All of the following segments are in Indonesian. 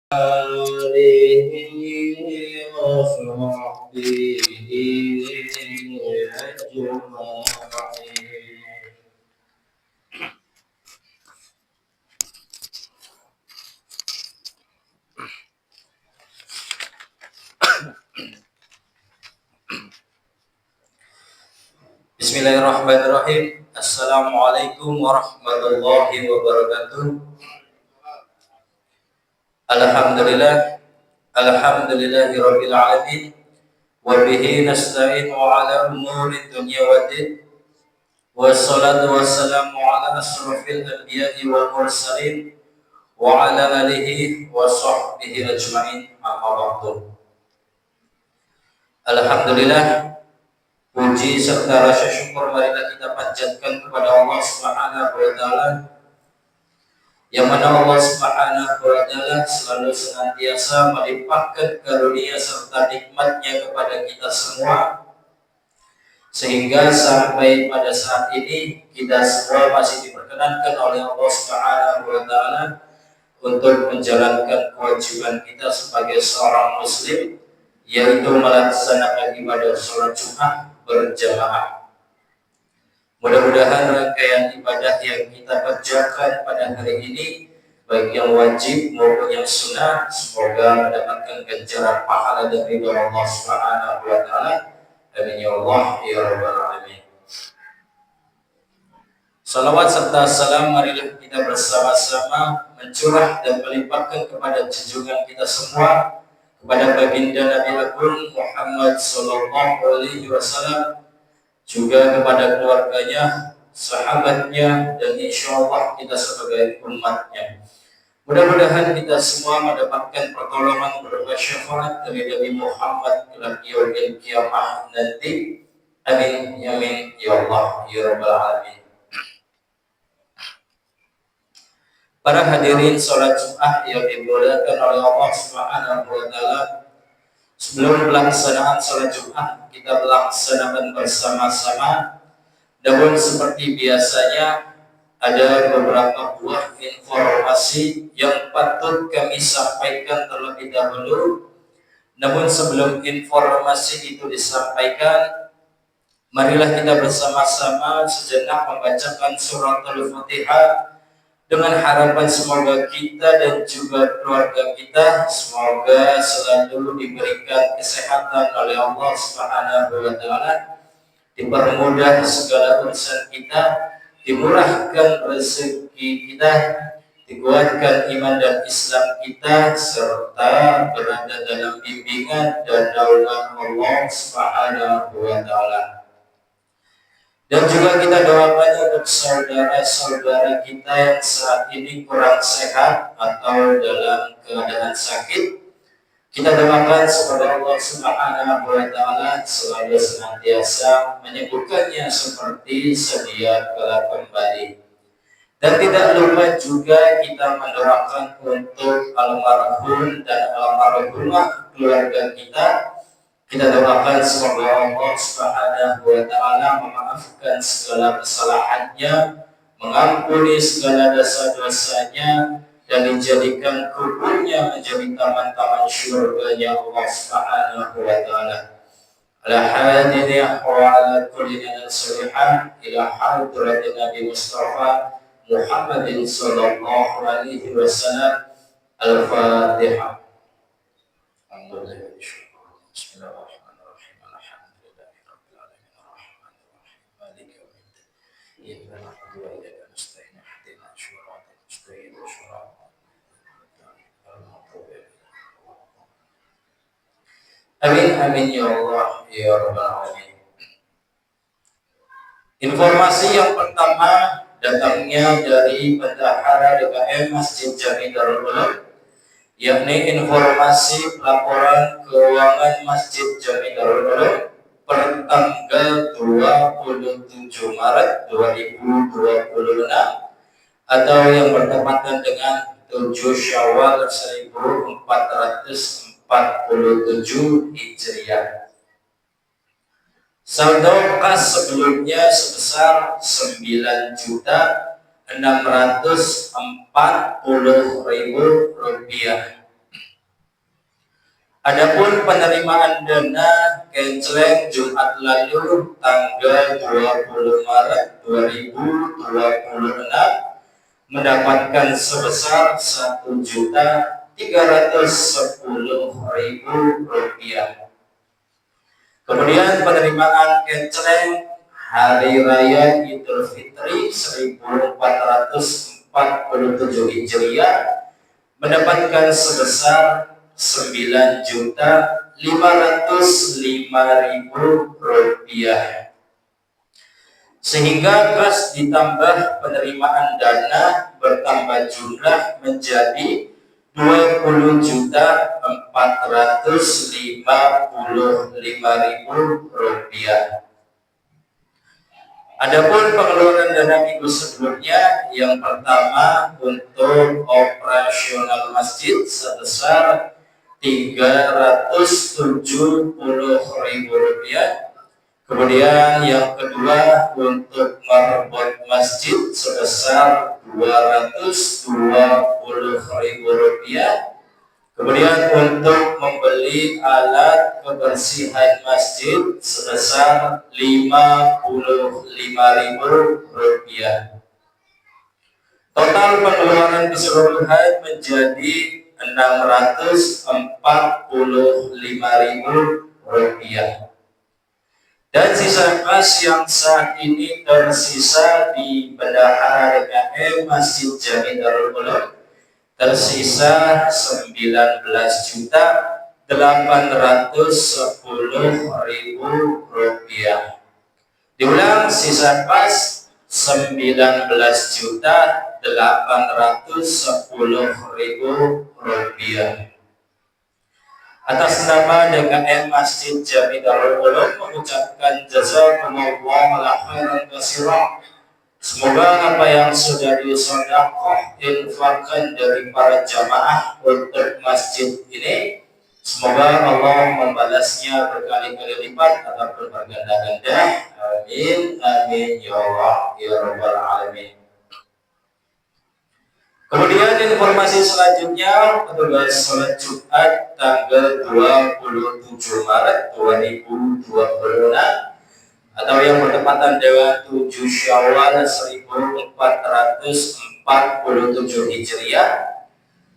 آله وصحبه أجمعين. Bismillahirrahmanirrahim. Assalamualaikum warahmatullahi wabarakatuh. Alhamdulillah, alhamdulillahirabbil alamin. Wa bihi nasta'in ala umuri dunya waddin. Wassalatu wassalamu ala asrofil anbiya'i wal mursalin wa ala alihi wa sahbihi ajma'in. Amma ba'du. Alhamdulillah, puji serta rasa syukur marilah kita panjatkan kepada Allah Subhanahu wa taala, yang mana Allah Subhanahu wa taala selalu senantiasa melimpahkan karunia serta nikmatnya kepada kita semua, sehingga sampai pada saat ini kita semua masih diperkenankan oleh Allah Subhanahu wa taala untuk menjalankan kewajiban kita sebagai seorang muslim, yaitu melaksanakan ibadah sholat Jumat berjamaah. Mudah-mudahan rangkaian ibadah yang kita kerjakan pada hari ini, baik yang wajib maupun yang sunnah, semoga mendapatkan ganjaran pahala dari Allah Subhanahu wa taala. Amin ya Allah ya rabbal alamin. Salawat serta salam marilah kita bersama-sama mencurah dan melimpahkan kepada junjungan kita semua, kepada baginda Nabi Agung Muhammad sallallahu alaihi wasallam, juga kepada keluarganya, sahabatnya, dan insya Allah kita sebagai umatnya. Mudah-mudahan kita semua mendapatkan pertolongan berupa syafaat dari Nabi Muhammad ila yaumil qiyamah nanti. Amin ya amin ya Allah ya rabbal alamin. Para hadirin sholat Jumat yang dimuliakan oleh Allah Subhanahu wa taala, sebelum pelaksanaan sholat Jumat kita melaksanakan bersama-sama. Namun seperti biasanya ada beberapa buah informasi yang patut kami sampaikan terlebih dahulu. Namun sebelum informasi itu disampaikan, marilah kita bersama-sama sejenak membacakan surat Al-Fatihah dengan harapan semoga kita dan juga keluarga kita semoga selalu diberikan kesehatan oleh Allah Subhanahu wa taala, dipermudah segala urusan kita, dimurahkan rezeki kita, dikuatkan iman dan Islam kita, serta berada dalam bimbingan dan naungan Allah Subhanahu wa taala. Dan juga kita doakan untuk saudara-saudara kita yang saat ini kurang sehat atau dalam keadaan sakit. Kita doakan semoga Allah Subhanahu wa taala selalu senantiasa menyembuhkannya seperti sedia kala kembali. Dan tidak lupa juga kita mendoakan untuk almarhum dan almarhumah keluarga kita. Kita doakan semoga Allah Subhanahu wa taala memaafkan segala kesalahannya, mengampuni segala dosa-dosanya, dan dijadikan kuburnya menjadi taman-taman syurganya Allah Subhanahu wa taala. Ala hadiniyah wa ala kulli nasihat ila hadratin Nabi Mustafa Muhammadin sallallahu alaihi wasallam. Al-Fatihah. Alhamdulillah. Bismillahirrahmanirrahim. Alhamdulillahirabbil alamin. Arrahmanirrahim. Maliki yaumiddin. Iyyaka na'budu wa iyyaka nasta'in. Ihdinas siratal mustaqim. Amin amin ya Allah ya rabbal alamin. Informasi yang pertama datangnya dari Bendahara DKM Masjid Jami Darul Ulum, yakni informasi laporan keuangan Masjid Jami Darul Ulum per tanggal 27 Maret 2026 atau yang bertepatan dengan 7 Syawal 1447 Hijriah. Saldo kas sebelumnya sebesar 9.640.000 rupiah. Adapun penerimaan dana Kecleng Jumat lalu tanggal 20 Maret 2026 mendapatkan sebesar Rp1.310.000. Kemudian penerimaan Kecleng Hari Raya Idul Fitri 1447 Hijriah mendapatkan sebesar Rp9.505.000, sehingga kas ditambah penerimaan dana bertambah jumlah menjadi Rp20.455.000. Adapun pengeluaran dana minggu sebelumnya, yang pertama untuk operasional masjid sebesar Rp370.000. Kemudian yang kedua untuk merebut masjid sebesar Rp220.000. Kemudian untuk membeli alat kebersihan masjid sebesar Rp55.000. Total pengeluaran keseluruhan menjadi Rp645.000. Dan sisa kas yang saat ini tersisa di Bendahara DKM Masjid Jami Darul Ulum tersisa Rp19.810.000. Diulang, sisa kas Rp19.810.000. Atas nama DKM Masjid Jami Darul Ulum mengucapkan jazakumullah khairan katsira. Semoga apa yang sudah disedekahkan infakkan dari para jamaah untuk masjid ini, semoga Allah membalasnya berkali-kali lipat ataupun berganda-ganda. Amin amin ya Allah ya rabbal alamin. Kemudian informasi selanjutnya, petugas sholat Jumat tanggal 27 Maret 2026 atau yang bertepatan dengan 7 Syawal 1447 Hijriah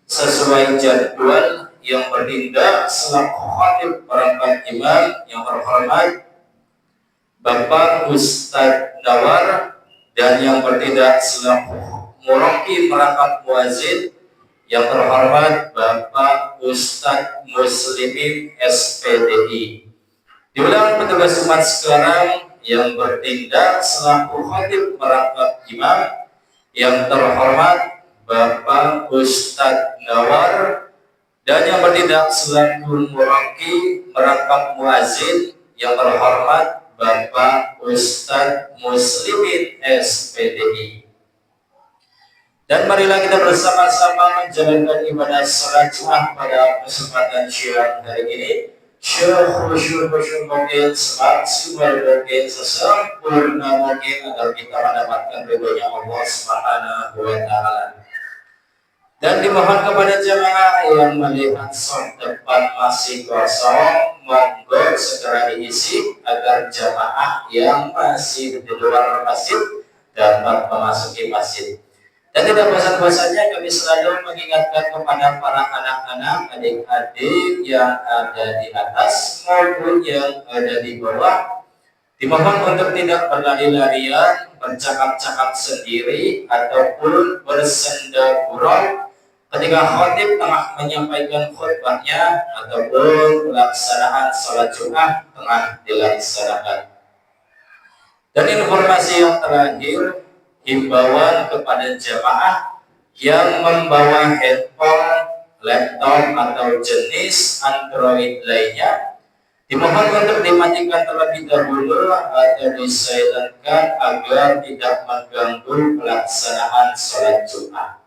sesuai jadwal yang bertindak selaku khatib perangkat imam yang terhormat Bapak Ustadz Nawar, dan yang bertindak selaku Muraki merangkap muazin yang terhormat Bapak Ustadz Muslimin SPDI. Diulang, petugas umat sekarang yang bertindak selaku khatib merangkap imam yang terhormat Bapak Ustadz Nawar, dan yang bertindak selaku Muraki merangkap muazin yang terhormat Bapak Ustadz Muslimin SPDI. Dan marilah kita bersama-sama menjalankan ibadah salat Jumat pada kesempatan siang hari ini. Syukur mungkin, semaksimal mungkin, sesempurna mungkin agar kita mendapatkan ridhonya Allah Subhanahu wa Ta'ala. Dan dimohon kepada jamaah yang melihat soft depan masih kosong, monggo segera diisi agar jamaah yang masih di luar masjid dapat memasuki masjid. Dan tidak bosan-bosannya kami selalu mengingatkan kepada para anak-anak, adik-adik yang ada di atas maupun yang ada di bawah, dimohon untuk tidak berlari-larian, bercakap-cakap sendiri ataupun bersenda gurau ketika khatib tengah menyampaikan khutbahnya ataupun pelaksanaan sholat Jumat tengah dilaksanakan. Dan informasi yang terakhir, himbauan kepada jamaah yang membawa handphone, laptop atau jenis Android lainnya, dimohon untuk dimatikan terlebih dahulu atau disilentkan agar tidak mengganggu pelaksanaan sholat Jumat.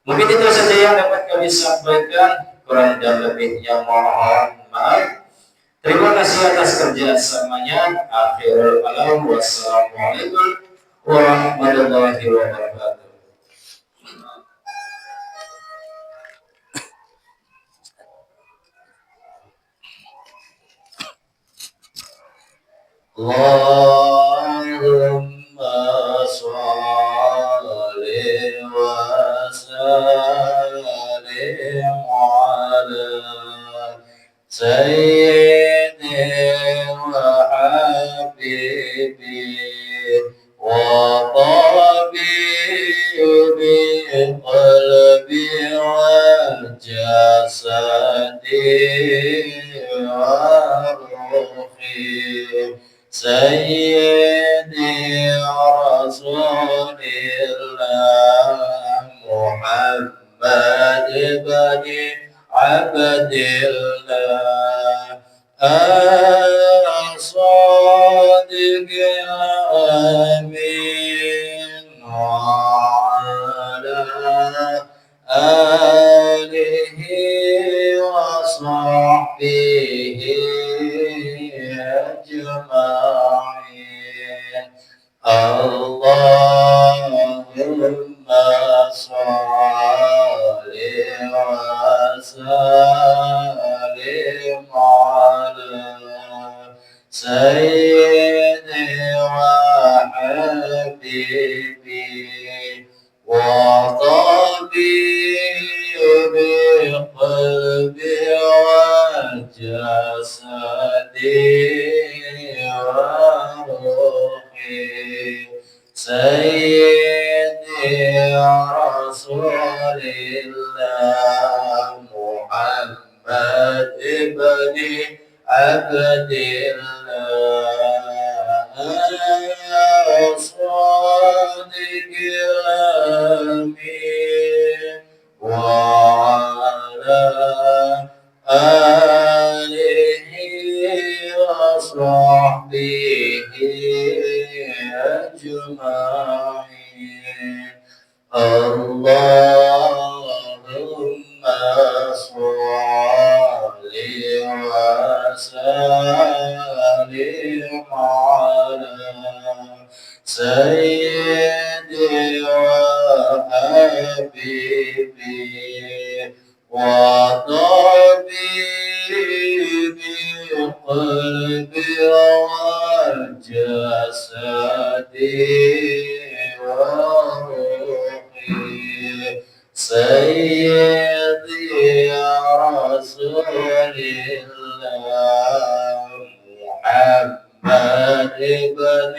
Mungkin itu saja yang dapat kami sampaikan, kurang dan lebihnya mohon maaf. Terima kasih atas kerjasamanya. Akhirul kalam, wassalamualaikum warahmatullahi wabarakatuh. Allahumma sholli wa sallim ala sayyidi wa habibi wa tabibi qalbi wa jasadi wa ruhi Sayyidi Rasulillah Muhammad ibn Abdillah As-Sadiqil Amin wa ala alihi wa sahbihi ajma'in Allahumma sholli wa sallim ala sayyidi wa habibi wa tabibi qalbi wa jasadi Sayyidi Rasulillah Muhammad ibn Abdillah As-Sadiqil Amin wa ala alihi wa sahbihi ajma'in Allahumma sholli wa sallim ala sayyidi wa habibi wa tabibi qalbi wa jasadi wa ruhi sayyidi Rasulillah Muhammad ibn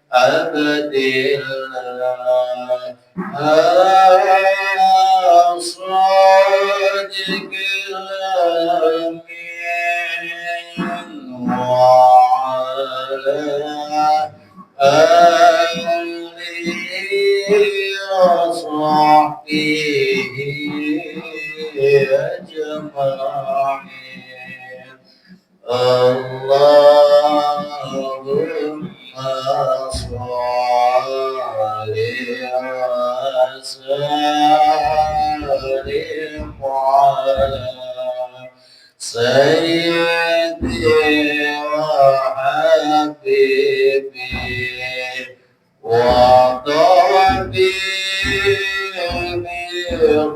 Abdillah As-Sadiqil Amin wa ala alihi wa sahbihi ajma'in Allahumma sholli wa sallim ala sayyidi wa habibi wa tabibi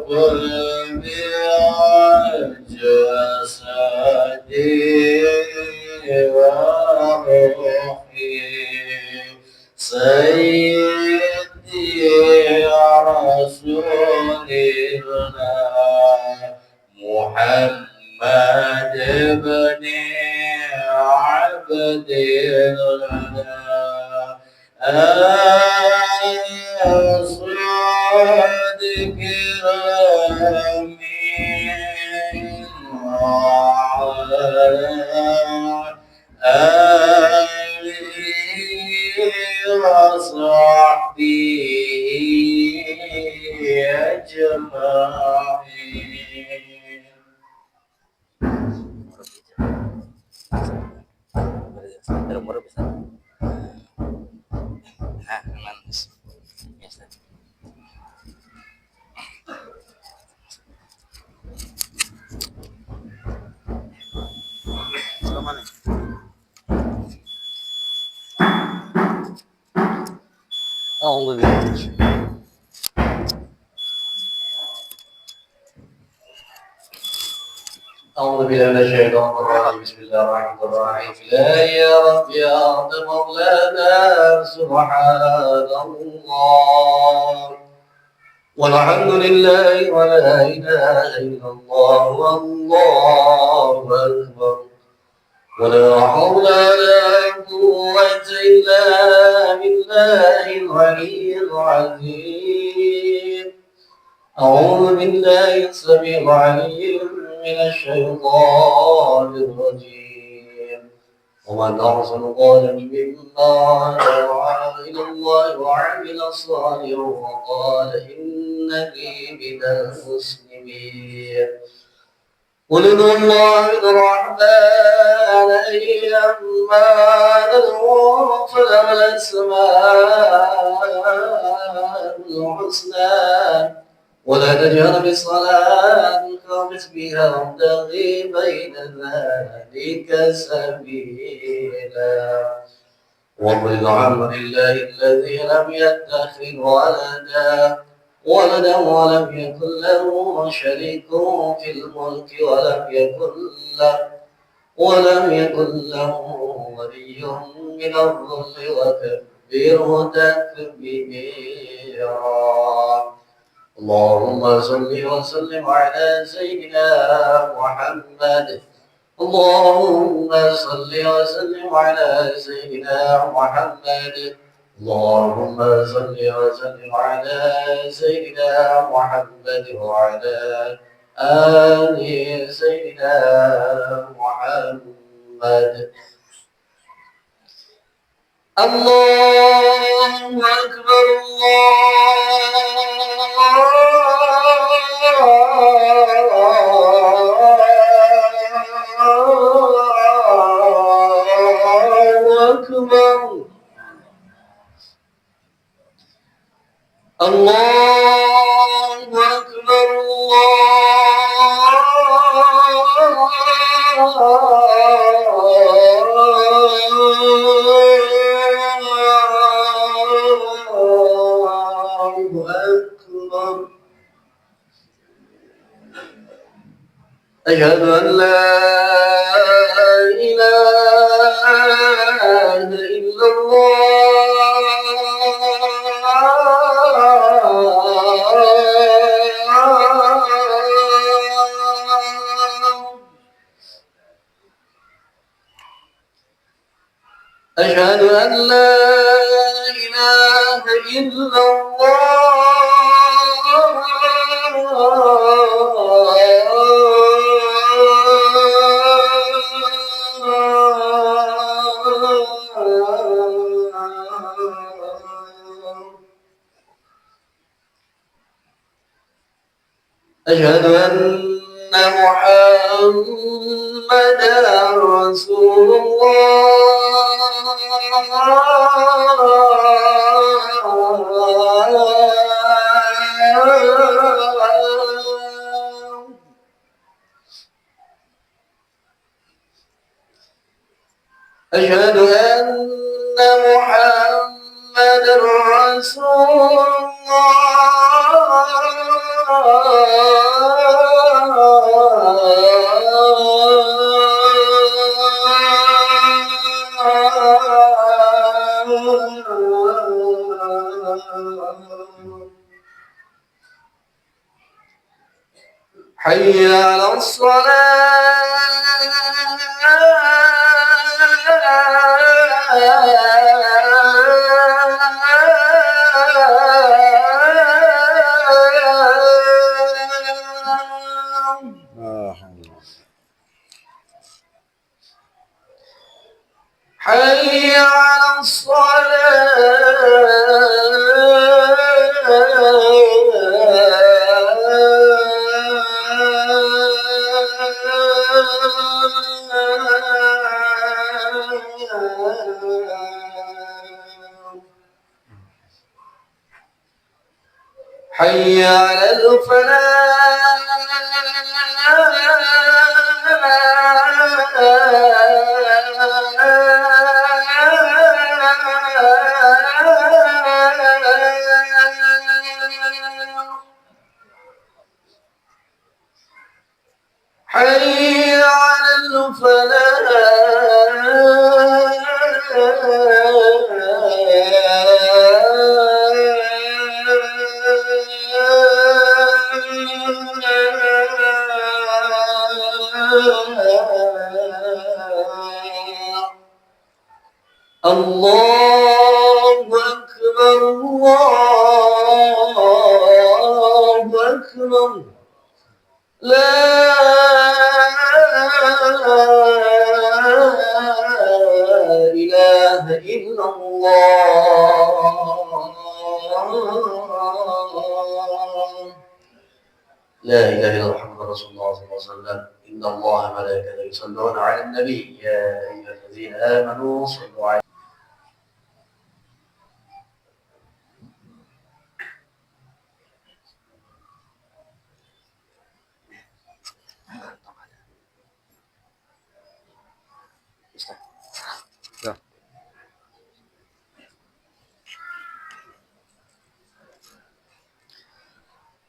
qalbi wa jasadi wa ruhi sayyidi Rasulillah Muhammad ibn Abdillah As-Sadiqil Amin wa ala alihi wa sahbihi ajma'in أعوذ بالله أعوذ بالله من الشيطان الرجيم بسم الله الرحمن الرحيم لا يا رب يا أرض مولانا سبحان الله والحمد لله ولا إله إلا الله والله أكبر ولا حول ولا قوة إلا بالله العلي العظيم أعوذ بالله السميع العليم من الشيطان الرجيم ومن أحسن قولا ممن دعا إلى الله وعمل صالحا وقال إنني من المسلمين قل ادعوا الله الرحمن أيما ندعو فله الأسماء الحسنى ولا تجهر بالصلاة خافت بها وابتغي بين ذلك سبيلا وقل الحمد لله الذي لم يتخذ ولدا ولم يكن له شريك في الملك ولم يكن له ولي من الظل وكبره تكبيرا اللهم صل وسلم على سيدنا محمد اللهم صل وسلم على سيدنا محمد اللهم صل وسلم على سيدنا محمد وعلى آل سيدنا محمد الله أكبر الله أكبر الله أكبر الله أكبر أشهد أن لا إله إلا الله أشهد أن لا إله إلا الله أشهد أن محمدا رسول الله أشهد أن محمدا رسول الله حي على الصلاة حي على الصلاة حي على الفلاح حي الله أكبر الله أكبر لا إله إلا الله لا إله إلا محمد رسول الله صلى الله عليه وسلم إن الله وملائكته يصلون على النبي يا أيها الذين آمنوا صلوا عليه.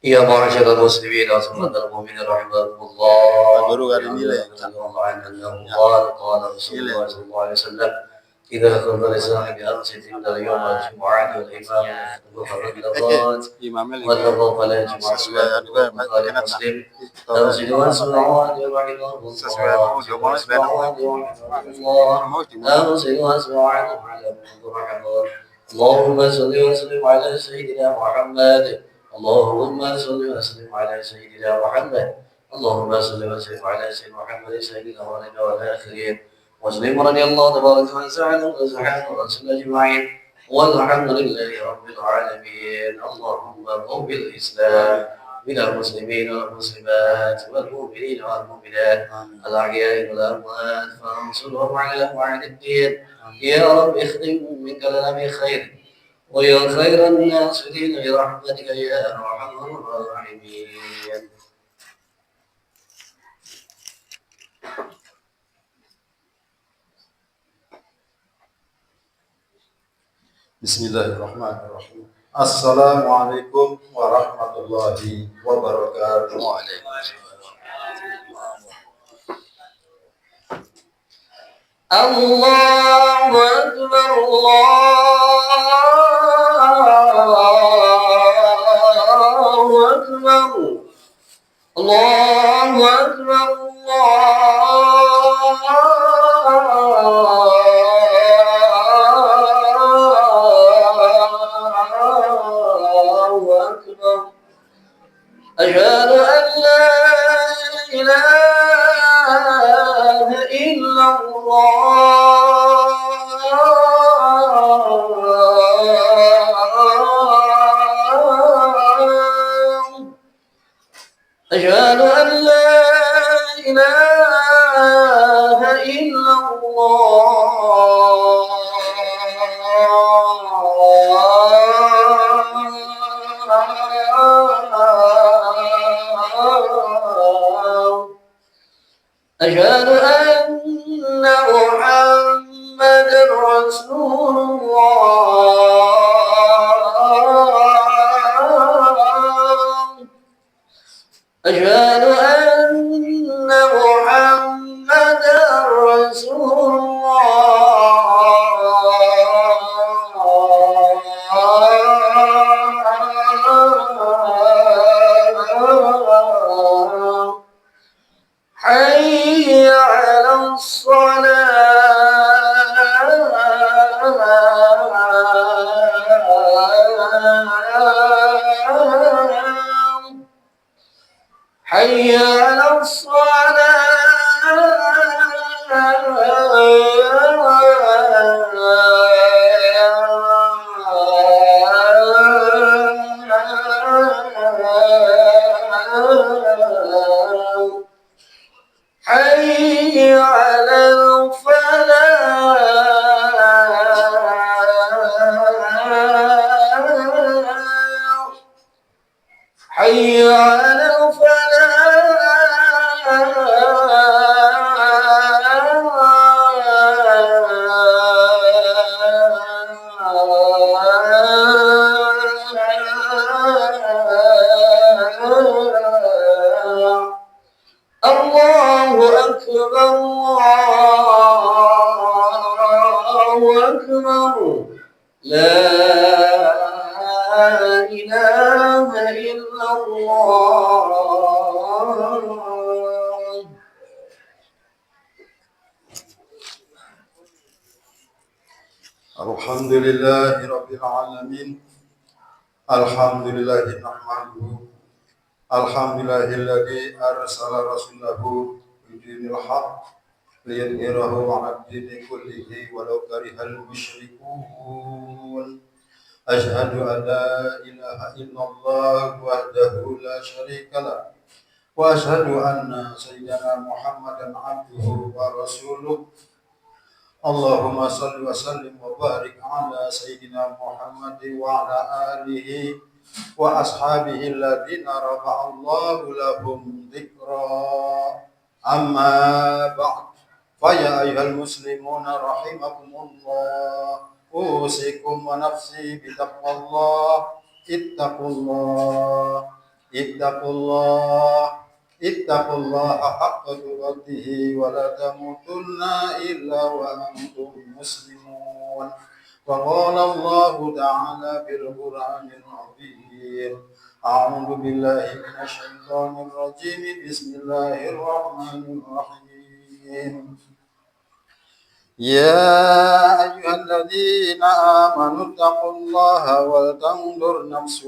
Ya ma'asyiral muslimin wa sallallahu mu'minin rahimahullah. Baru kali ini lah. Qala Rasulullah sallallahu alaihi wasallam idza qala lisan bi amsi inda yawm al-jum'ah wal imam wal fala jum'ah muslim tawzilu wa sallallahu alaihi wa اللهم صل وسلم على سيدنا محمد اللهم صل وسلم على سيدنا محمد اللهم صل وسلم على سيدنا محمد سيد الاولين والاخرين وسلم رضي الله تبارك وتعالى عن الصحابه والرسول اجمعين والحمد لله رب العالمين. اللهم قم بالاسلام من المسلمين والمسلمات والمؤمنين والمؤمنات الاحياء والاموات فانصرهم على اعداء الدين يا رب اختم من كلام خير ويا خير الناصرين برحمتك يا ارحم الراحمين. Bismillahirrahmanirrahim. Assalamualaikum warahmatullahi wabarakatuh. Allahu Akbar Allahu Akbar Allahu Akbar Allahu Akbar. Asyhadu an la ilaha illallah أشهد أن لا إله إلا الله أشهد أن محمدا رسول الله أشهد أن محمدا رسول الله حي على الصلاة حي على الصلاة حي على الفلاح حي على الفلاح لا إله إلا الله. الحمد لله رب العالمين. الحمد لله نحمده. الحمد لله الذي أرسل رسوله بدين الحق ليظهره على الدين كله ولو كره المشركون. أشهد أن لا إله إلا الله وحده لا شريك له وأشهد أن سيدنا محمدا عبده ورسوله. اللهم صل وسلم وبارك على سيدنا محمد وعلى آله وأصحابه الذين رفع الله لهم ذكرا. أما بعد، فيا أيها المسلمون رحمكم الله، أوصيكم ونفسي بتقوى الله. اتقوا الله، اتقوا الله، اتقوا الله حق تقاته ولا تموتن إلا وأنتم مسلمون. وقال الله تعالى في القرآن العظيم: أعوذ بالله من الشيطان الرجيم، بسم الله الرحمن الرحيم. يا أيها الذين آمنوا اتقوا الله ولتنظر نفس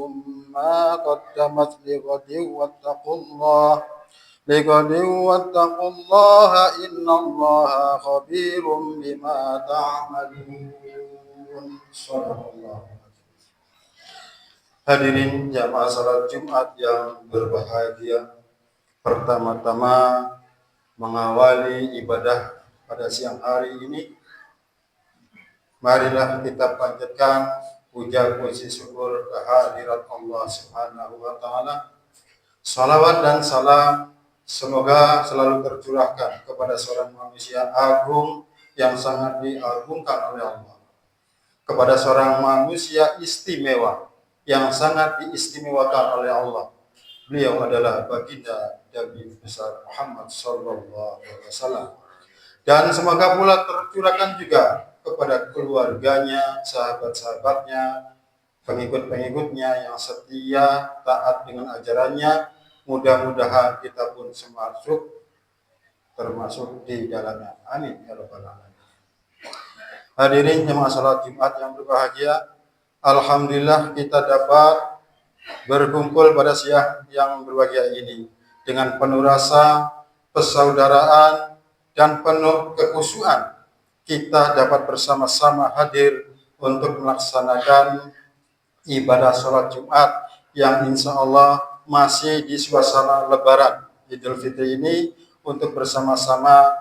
ما قدمت لغد واتقوا الله إن الله خبير بما تعملون. Subhanallah. Hadirin jamaah salat Jumat yang berbahagia, pertama-tama mengawali ibadah pada siang hari ini, marilah kita panjatkan puja puji syukur kehadirat Allah Subhanahu wa taala. Salawat dan salam semoga selalu tercurahkan kepada seorang manusia agung yang sangat diagungkan oleh Allah, kepada seorang manusia istimewa yang sangat diistimewakan oleh Allah. Beliau adalah baginda Nabi besar Muhammad sallallahu alaihi wasallam. Dan semoga pula tercurahkan juga kepada keluarganya, sahabat-sahabatnya, pengikut-pengikutnya yang setia, taat dengan ajarannya. Mudah-mudahan kita pun termasuk di dalamnya. Amin ya rabbal alamin. Hadirin jemaah salat Jumat yang berbahagia, alhamdulillah kita dapat berkumpul pada siang yang berbahagia ini dengan penuh rasa persaudaraan dan penuh kekhusyuan. Kita dapat bersama-sama hadir untuk melaksanakan ibadah sholat Jumat yang insya Allah masih di suasana Lebaran Idul Fitri ini, untuk bersama-sama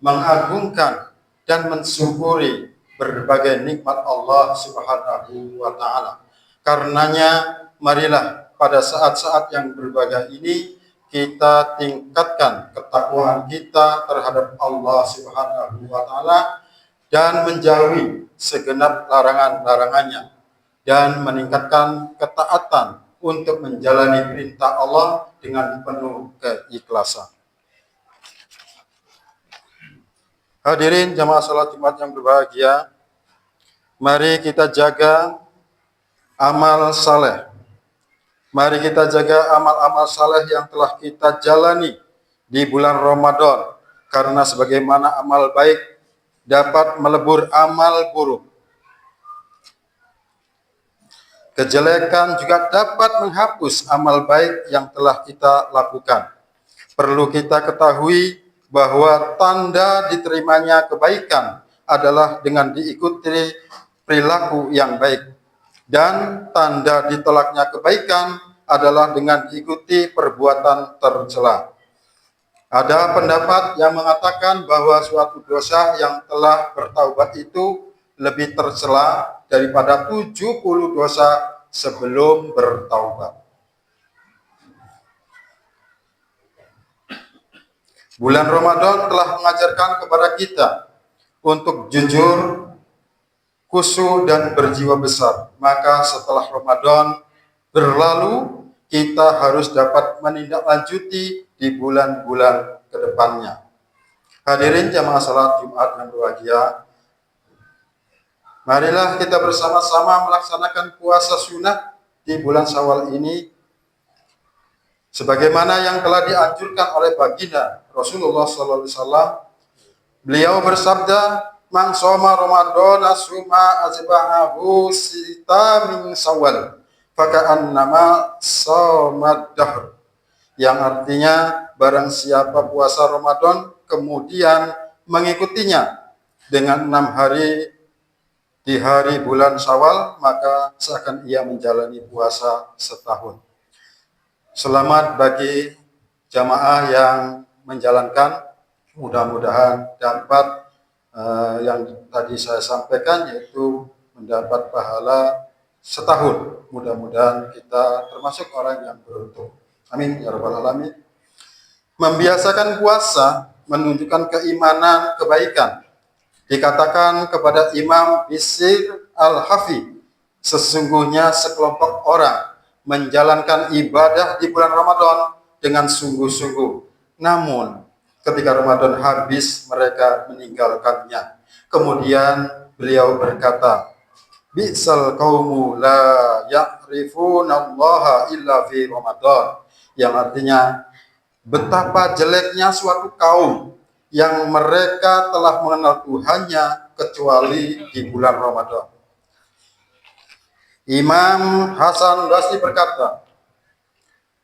mengagungkan dan mensyukuri berbagai nikmat Allah Subhanahu wa taala. Karenanya marilah pada saat-saat yang berbahagia ini kita tingkatkan ketakwaan kita terhadap Allah Subhanahu wa taala dan menjauhi segenap larangan-larangannya dan meningkatkan ketaatan untuk menjalani perintah Allah dengan penuh keikhlasan. Hadirin jamaah salat Jumat yang berbahagia, mari kita jaga amal saleh. Mari kita jaga amal-amal saleh yang telah kita jalani di bulan Ramadan, karena sebagaimana amal baik dapat melebur amal buruk, kejelekan juga dapat menghapus amal baik yang telah kita lakukan. Perlu kita ketahui bahwa tanda diterimanya kebaikan adalah dengan diikuti perilaku yang baik, dan tanda ditolaknya kebaikan adalah dengan diikuti perbuatan tercela. Ada pendapat yang mengatakan bahwa suatu dosa yang telah bertaubat itu lebih tercela daripada 70 dosa sebelum bertaubat. Bulan Ramadan telah mengajarkan kepada kita untuk jujur, khusyuk dan berjiwa besar. Maka setelah Ramadan berlalu, kita harus dapat menindaklanjuti di bulan-bulan ke depannya. Hadirin jamaah salat Jumat yang berbahagia, Marilah kita bersama-sama melaksanakan puasa sunnah di bulan Syawal ini sebagaimana yang telah dianjurkan oleh baginda Rasulullah SAW. Beliau bersabda, "Man shoma Ramadhana summa azba'ahu sita min Syawal, faka'annama shomad dahr." Yang artinya, barang siapa puasa Ramadan kemudian mengikutinya dengan 6 hari di hari bulan Syawal, maka seakan ia menjalani puasa setahun. Selamat bagi jamaah yang menjalankan, mudah-mudahan dapat yang tadi saya sampaikan, yaitu mendapat pahala setahun. Mudah-mudahan kita termasuk orang yang beruntung. Amin ya rabbal alamin. Membiasakan puasa menunjukkan keimanan, kebaikan. Dikatakan kepada Imam Bishr Al-Hafi, sesungguhnya sekelompok orang menjalankan ibadah di bulan Ramadan dengan sungguh-sungguh. Namun ketika Ramadan habis mereka meninggalkannya. Kemudian beliau berkata, "Bi'sal qaumu la ya'rifunallaha illa fi Ramadan." Yang artinya, betapa jeleknya suatu kaum yang mereka telah mengenal Tuhannya kecuali di bulan Ramadan. Imam Hasan Basri berkata,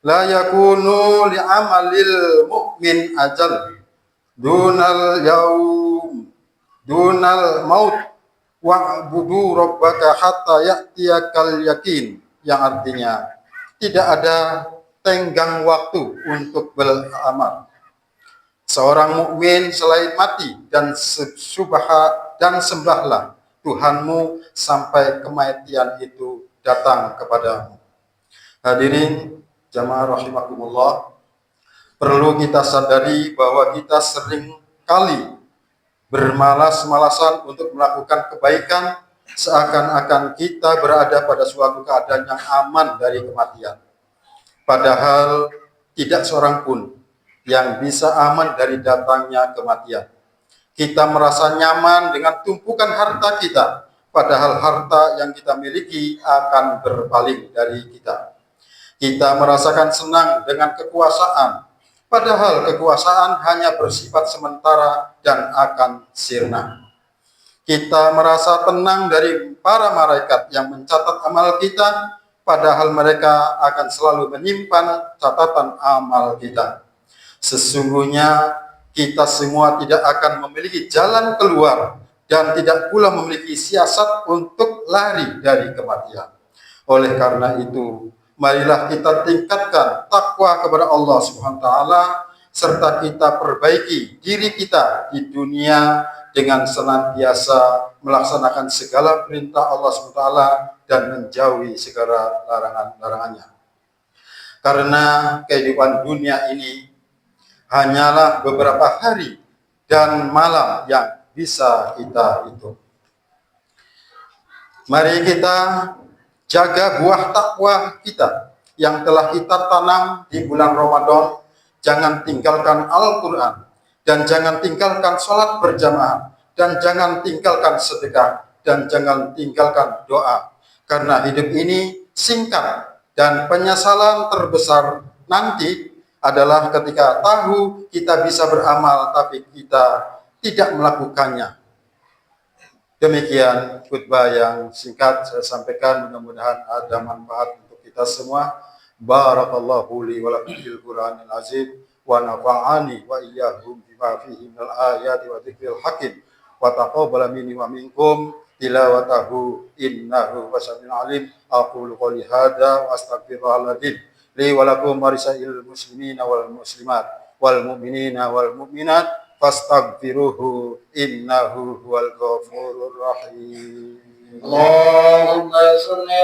"La yakunu li'amalil mu'min ajal dunal yaum dunal maut wa'budu rabbaka hatta ya'tiyakal yakin." Yang artinya, tidak ada tenggang waktu untuk beramal seorang mukmin selain mati, dan sembahlah Tuhanmu sampai kematian itu datang kepadamu. Hadirin jamaah rahimakumullah, perlu kita sadari bahwa kita sering kali bermalas-malasan untuk melakukan kebaikan, seakan-akan kita berada pada suatu keadaan yang aman dari kematian. Padahal tidak seorang pun yang bisa aman dari datangnya kematian. Kita merasa nyaman dengan tumpukan harta kita, padahal harta yang kita miliki akan berpaling dari kita. Kita merasakan senang dengan kekuasaan, padahal kekuasaan hanya bersifat sementara dan akan sirna. Kita merasa tenang dari para malaikat yang mencatat amal kita, padahal mereka akan selalu menyimpan catatan amal kita. Sesungguhnya kita semua tidak akan memiliki jalan keluar dan tidak pula memiliki siasat untuk lari dari kematian. Oleh karena itu, marilah kita tingkatkan takwa kepada Allah Subhanahu wa taala, serta kita perbaiki diri kita di dunia dengan senantiasa melaksanakan segala perintah Allah Subhanahu wa taala dan menjauhi segala larangan-larangannya. Karena kehidupan dunia ini hanyalah beberapa hari dan malam yang bisa kita hitung. Mari kita jaga buah takwa kita yang telah kita tanam di bulan Ramadan. Jangan tinggalkan Al-Quran, dan jangan tinggalkan sholat berjamaah, dan jangan tinggalkan sedekah, dan jangan tinggalkan doa. Karena hidup ini singkat, dan penyesalan terbesar nanti adalah ketika tahu kita bisa beramal tapi kita tidak melakukannya. Demikian khutbah yang singkat saya sampaikan, mudah-mudahan ada manfaat untuk kita semua. Barakallahu li wa lakum fil Qur'anil azim wa nafa'ani wa iyyakum bima fihi minal ayati wa dzikril hakim wa taqabbala minni wa minkum tilawatahu innahu wasami'ul alim. Aqulu qouli hadza wa astaghfirullahaladzim li wa lakum wa lisairil muslimina wal muslimat wal mu'minina wal mu'minat fastaghfiruhu innahu huwal ghafurur rahim. Allahumma shalli